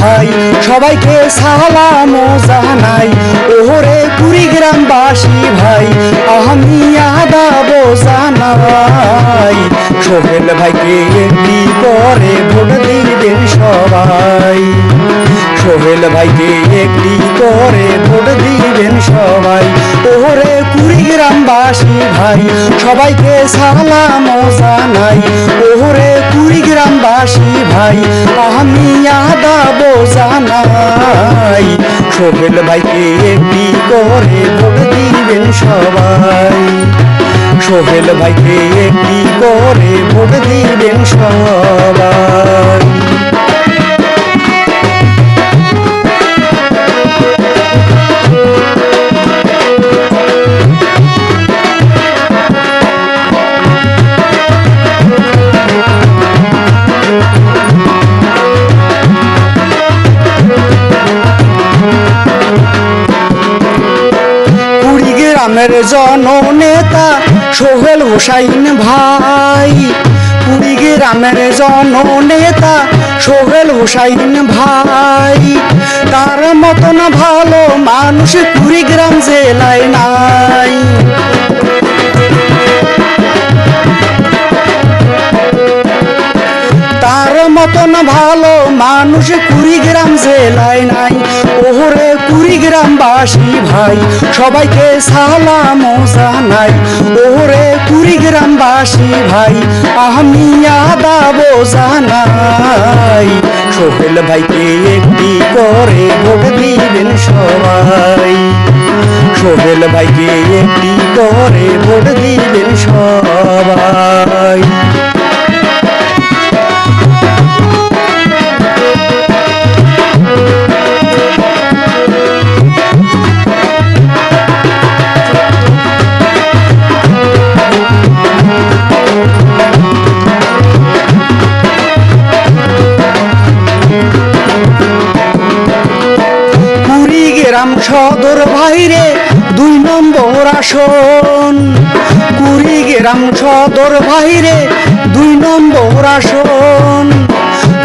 ভাই সবাইকে সালাম জানাই। ওরে কুড়িগ্রামবাসী ভাই আমি আদাব জানাই। সোহেল ভাইকে একটি করে ভোট দিবেন সবাই। সোহেল ভাইকে একটি করে ভোট দিবেন সবাই। ওরে কুড়িগ্রামবাসী ভাই সবাইকে সালাম জানাই। ওরে কুড়িগ্রামবাসী ভাই আমি আদাব জানাই। সোহেল ভাইকে একটি করে ভোট দিবেন সবাই। সোহেল ভাইকে একটি করে ভোট দিবেন সবাই। কুড়িগ্রামের জননেতা সোহেল হোসাইন ভাই। কুড়িগ্রামের জননেতা সোহেল হোসাইন ভাই। তার মতন ভালো মানুষ কুড়িগ্রাম জেলায় নাই। তার মতন ভালো মানুষ কুড়িগ্রাম জেলায় নাই। ওরে কুড়িগ্রামবাসী ভাই সবাইকে সালাম জানাই। ওরে কুড়িগ্রামবাসী ভাই আমি আদাব জানাই। সোহেল ভাইকে একটি করে ভোট দিবেন সবাই। সোহেল ভাইকে একটি করে ভোট দিবেন সবাই। কুড়িগ্রাম সদর বাইরে 2 নম্বর আসন। কুড়িগ্রাম সদর বাইরে 2 নম্বর আসন।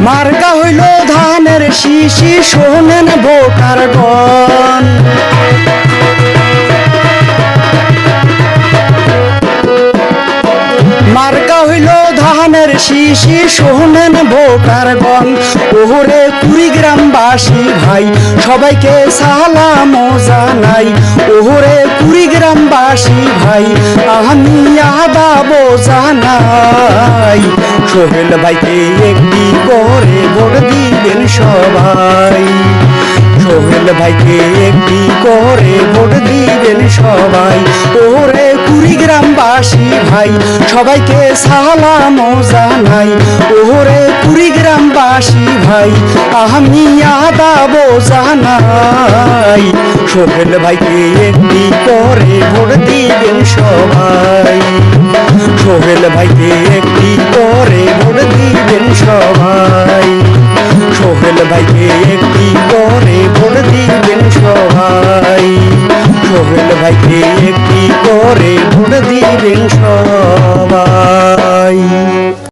মার্কা হইল ধানের শিশি শোনেন ভোটারগণ। মার্কা হইল ধানের শিশি শোনেন ভোটারগণ। ওরে কুড়িগ্রামবাসী ভাই সবাইকে সালাম জানাই। ওরে কুড়িগ্রামবাসী ভাই আমি আদাব জানাই। সোহেল ভাইকে একটি করে ভোট দিবেন সবাই। সোহেল ভাইকে একটি করে ভোট দিবেন সবাই। ওরে কুড়িগ্রামবাসী ভাই সবাইকে সালাম জানাই। ওরে কুড়িগ্রামবাসী ভাই আমি আদাব জানাই। সোহেল ভাইকে একটি করে ভোট দিবেন সবাই। সোহেল ভাইকে একটি করে ভোট দিবেন সবাই। সোহেল ভাইকে একটি করে ভোট দিবেন সবাই। সোহেল ভাইকে